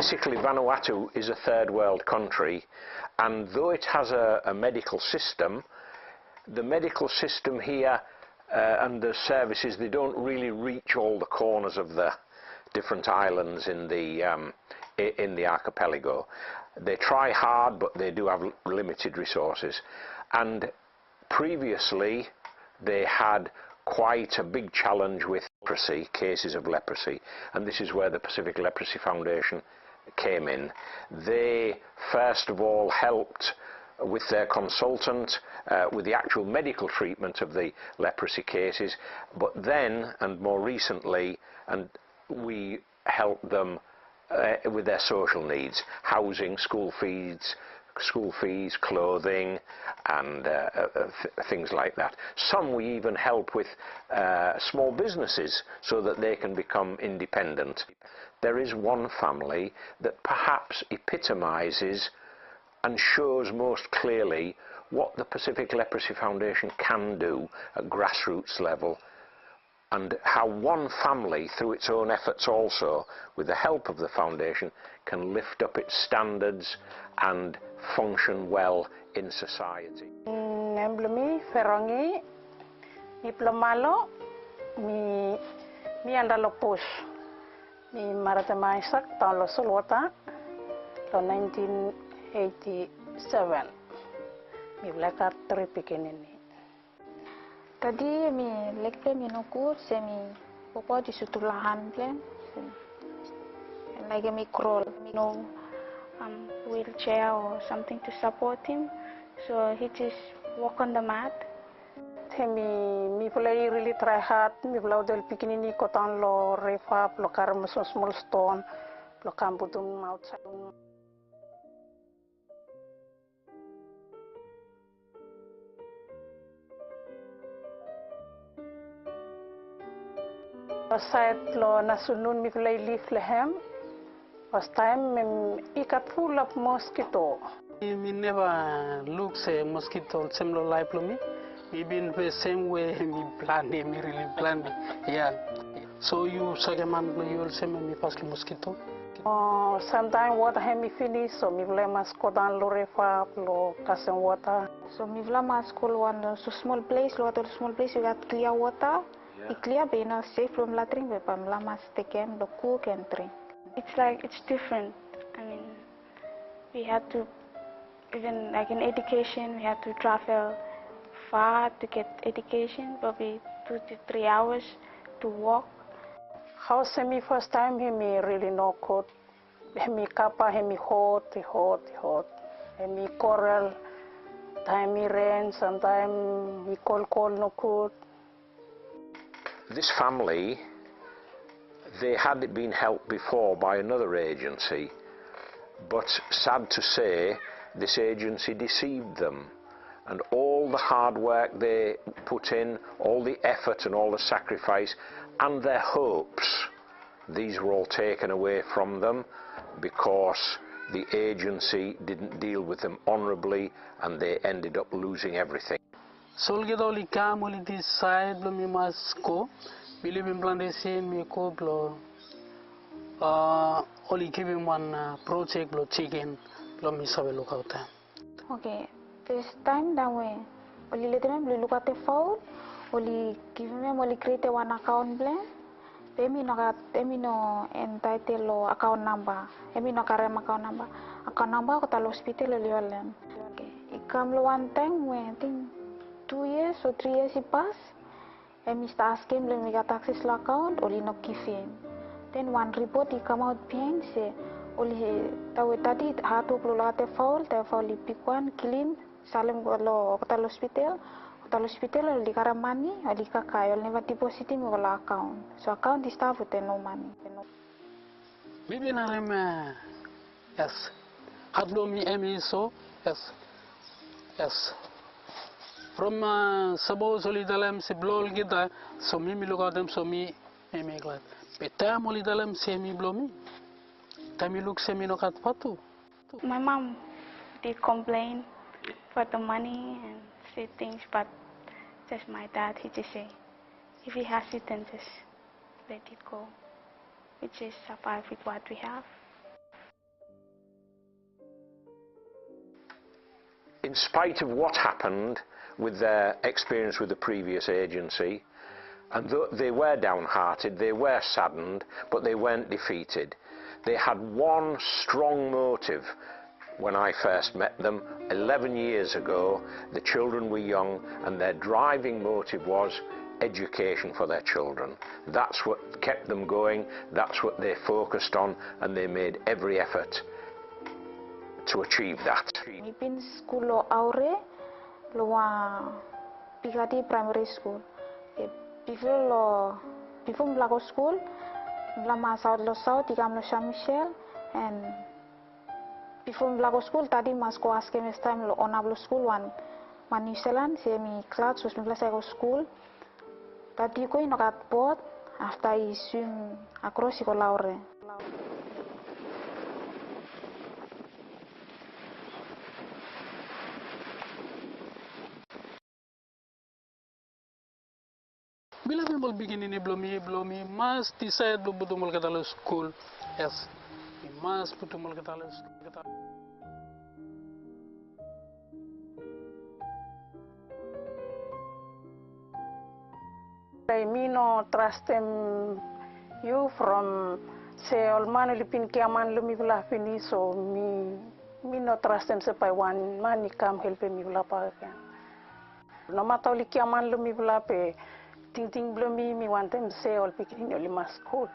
Basically, Vanuatu is a third world country, and though it has a medical system, the medical system here and the services, they don't really reach all the corners of the different islands in the archipelago. They try hard, but they do have limited resources. And previously, they had quite a big challenge with leprosy, cases of leprosy, and this is where the Pacific Leprosy Foundation came in. They first of all helped with their consultant with the actual medical treatment of the leprosy cases, but then, and more recently, and we helped them with their social needs: housing, school fees, clothing, and things like that. Some we even help with small businesses so that they can become independent. There is one family that perhaps epitomizes and shows most clearly what the Pacific Leprosy Foundation can do at grassroots level, and how one family, through its own efforts also, with the help of the foundation, can lift up its standards and function well in society. Emblemi Ferongi, mi plomalo, mi andalo push, mi maratama Isaac, talo solwata, lo 1987, mi blakat tripikinini. Tadi mi lekle mi nukur semi popo di sutulahan plan, like mi crawl, mi no wheelchair or something to support him, so he just walk on the mat. Mi play really try hard. Mi blow del pikinini kotan lo refap lo karam small stone lo kambutum outside. Aside lo nasunun mi play leaf lehem. First time ikat full of mosquito. Me never looks a mosquito similar life to me. We been the same way me plan me really plan yeah. So you man you will send me first mosquito. Sometimes water have me finish, so me play mascotan lo refap lo kasem water. So me vla school one so small place, small place you got clear water. Yeah. It clear be now safe from latrine, but lama take them the cook and drink. It's different. I mean, we had to, even like in education, we had to travel far to get education, probably 2 to 3 hours to walk. How semi first time he me really no code. He me kappa, he me hot. He me coral, time me rain, sometimes he call no code. This family, they had been helped before by another agency, but sad to say, this agency deceived them, and all the hard work they put in, all the effort and all the sacrifice, and their hopes, these were all taken away from them because the agency didn't deal with them honorably, and they ended up losing everything. Solgedoli kamoli this side lo mi masko, believe in plantation mi ko blo only give him one project lo chicken lo mi sabe look out. Okay, this time that way only let them look at the phone, only give them only create one account plan. Emi no entitle lo account number. Emi no karem account number. Account number ko tal hospital lo liwalan. Okay, ikam lo one time when I think 2 years or 3 years he pass. Emi start asking when we got access to account only no give him. Then one report he come out behind say only tahu tadi hatu perlu ate foul li pick one clean salam lo hotel hospital lo di karam money ali kakai only never deposit him wala account, so account is staff with no money. Maybe na rem yes hadlo mi emi so yes from suppose only dalam si blol kita so mi look at them so mi glad betam only dalam si mi blomi tami look se mi no kat patu. My mom did complain for the money and say things, but just my dad, he just say, if he has it, then just let it go. We just survive with what we have. In spite of what happened with their experience with the previous agency, and though they were downhearted, they were saddened, but they weren't defeated. They had one strong motive. When I first met them 11 years ago, the children were young, and their driving motive was education for their children. That's what kept them going, that's what they focused on, and they made every effort to achieve that. Mipin school lo aure lo Pikati primary school. Before mlago school, mlama South lo South, ikam lo Saint Michel, and before mlago school tadi mas ko aske mes time lo onablo school one New Zealand, se mi class was mla go school. Tadi ko inokat boat after I swim across ko laure. Bila memang begini ni belum mas decide betul mal kata lo school. Yes, mas betul mal kata lo school. Me no trust you from say all man lipin kiaman lumi bula fini, so me no trust them se pai one man come help me bula pa. No matter li kiaman lumi bula pe ting blumi me want them say all pikin only my school.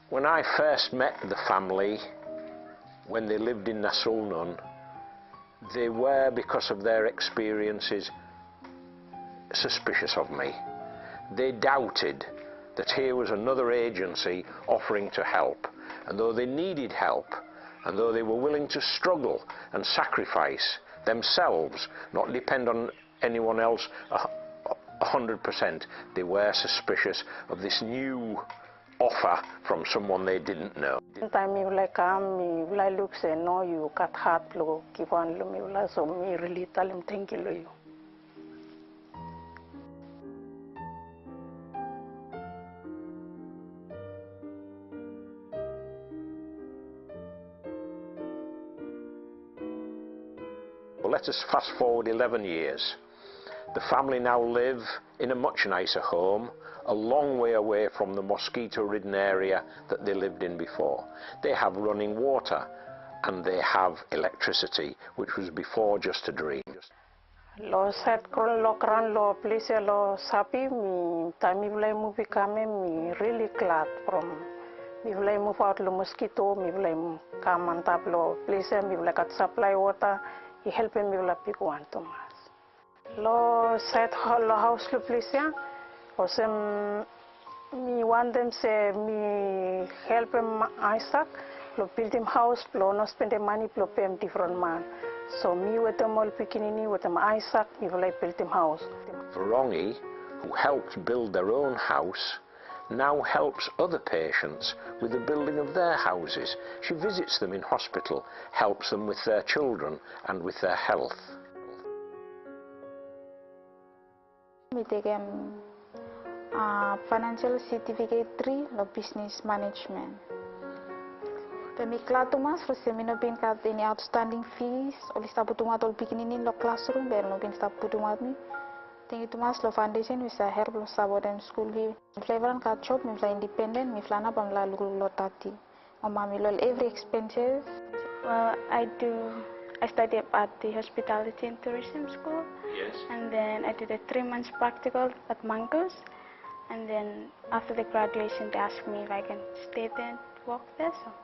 When I first met the family, when they lived in Nasulnun, they were, because of their experiences, suspicious of me. They doubted that here was another agency offering to help, and though they needed help, and though they were willing to struggle and sacrifice themselves, not depend on anyone else 100%, they were suspicious of this new offer from someone they didn't know. Time me like me like look say no, you got heart blow keep on me so me really tell him thank you. Well, let us fast forward 11 years. The family now live in a much nicer home, a long way away from the mosquito-ridden area that they lived in before. They have running water and they have electricity, which was before just a dream. Lo set lo kran lo place lo sapi me time me like movie come me really glad from me like move out lo mosquito me like come on top lo place me like got supply water he help me like pick one Thomas lo set lo house lo place ya or some me want them say me help him Isaac lo build him house lo no spend the money lo pay him different man. So me with them all Pikinini, with them Isaac, me like built him house. Varongi, who helped build their own house, now helps other patients with the building of their houses. She visits them in hospital, helps them with their children and with their health. We take financial certificate 3 of business management. Kami klatumas for seminopin kat any outstanding fees oli sta putumat ol pikinin lo classroom ber no pin sta putumat mi tingi tumas lo foundation wisa help lo sabodem school vi flavor kat shop mi fla independent mi flana pam la lo tati mama mi lo every expenses. Well, I studied at the hospitality and tourism school. Yes. And then I did a 3 months practical at Mango's, and then after the graduation they asked me if I can stay there and work there. So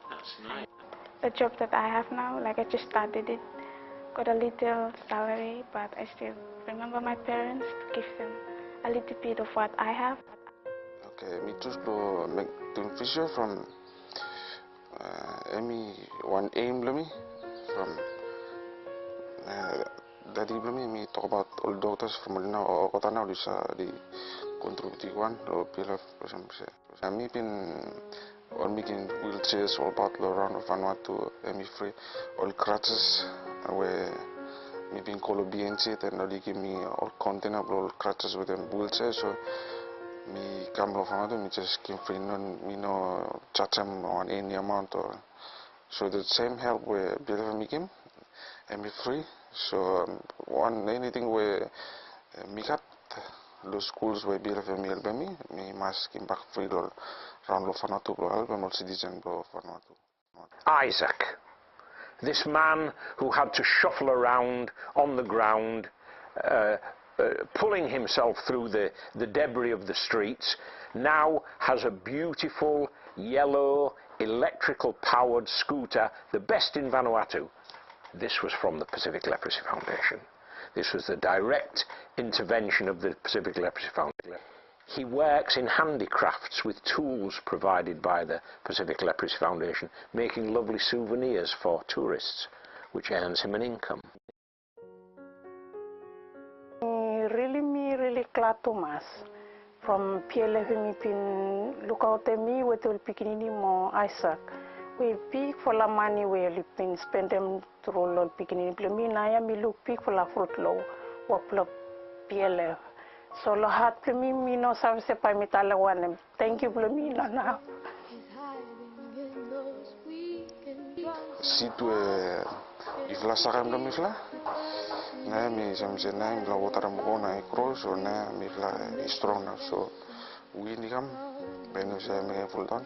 That's nice. the job that I have now, like I just started it, got a little salary, but I still remember my parents to give them a little bit of what I have. Okay, me choose to make the fisher from Emmy one aim me from daddy me talk about all doctors from now or Kotana Lisa the contributing one or pillar for some say. Me been on making wheelchairs all about around Vanuatu, Emmy free, all crutches where me being called BNC, then they give me all container all crutches with them wheelchairs. So me come from Vanuatu, me just came free, me no charge them on any amount or So the same help we bill me him, and me free. So one anything we make up those schools we bill for me help me must come back free round lo Vanuatu lo help me citizen lo Vanuatu. Isaac, this man who had to shuffle around on the ground, pulling himself through the debris of the streets, now has a beautiful yellow electrical powered scooter, the best in Vanuatu. This was from the Pacific Leprosy Foundation. This was the direct intervention of the Pacific Leprosy Foundation. He works in handicrafts with tools provided by the Pacific Leprosy Foundation, making lovely souvenirs for tourists, which earns him an income. Me really glad to mass. From PLF me pin look out at me with the beginning more Isaac. We pick for la money we pin spend them through the beginning. Me na me look pick for la fruit low work PLF. So lo hat me no service pa me tala one. Thank you me now. Si tu ifla sakam dam ifla, na mi samse na mi la water mo na ikro so na mi ifla strong na so we ni kam beno se me full don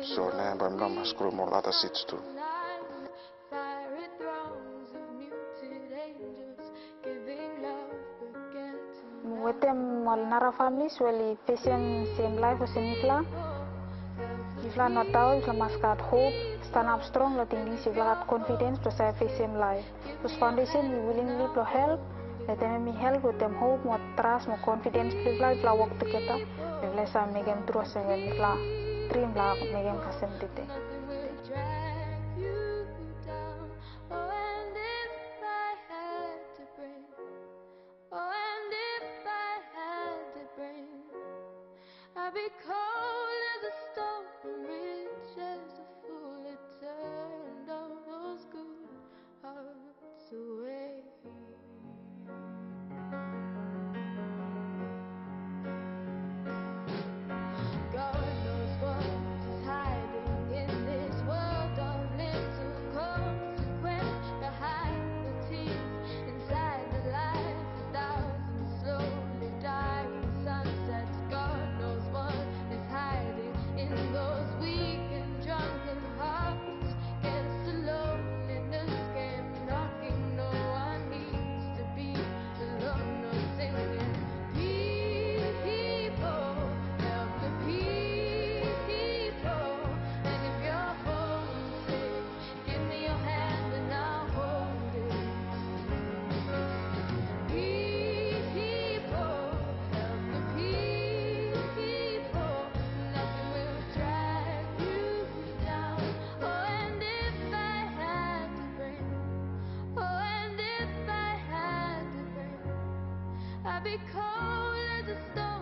so na bam dam skru mo lata sits tu. With them Molnara families will facing same life as Ifla. Ifla not down, Ifla must got hope, stand up strong, letting this Ifla got confidence to say face same life. This foundation we willingly to help, let them me help with them hope, more trust, more confidence, Ifla work together, Ifla sa make them trust and Ifla dream la make them facilitate. I'd be cold as a stone, rich as a fool. It turned all those good hearts away. God knows what is hiding in this world of little consequence. Behind the tears, inside the life, 1,000 slowly dying sunsets. God knows what is hiding in those weak and drunken hearts. Guess the loneliness came knocking. No one needs to be alone. No singing. People, help the people. And if you're homesick, give me your hand and I'll hold it. People, help the people. Nothing will drag you down. Oh, and if I had to bring, oh, and if I had to bring, I'd be cold as a stone.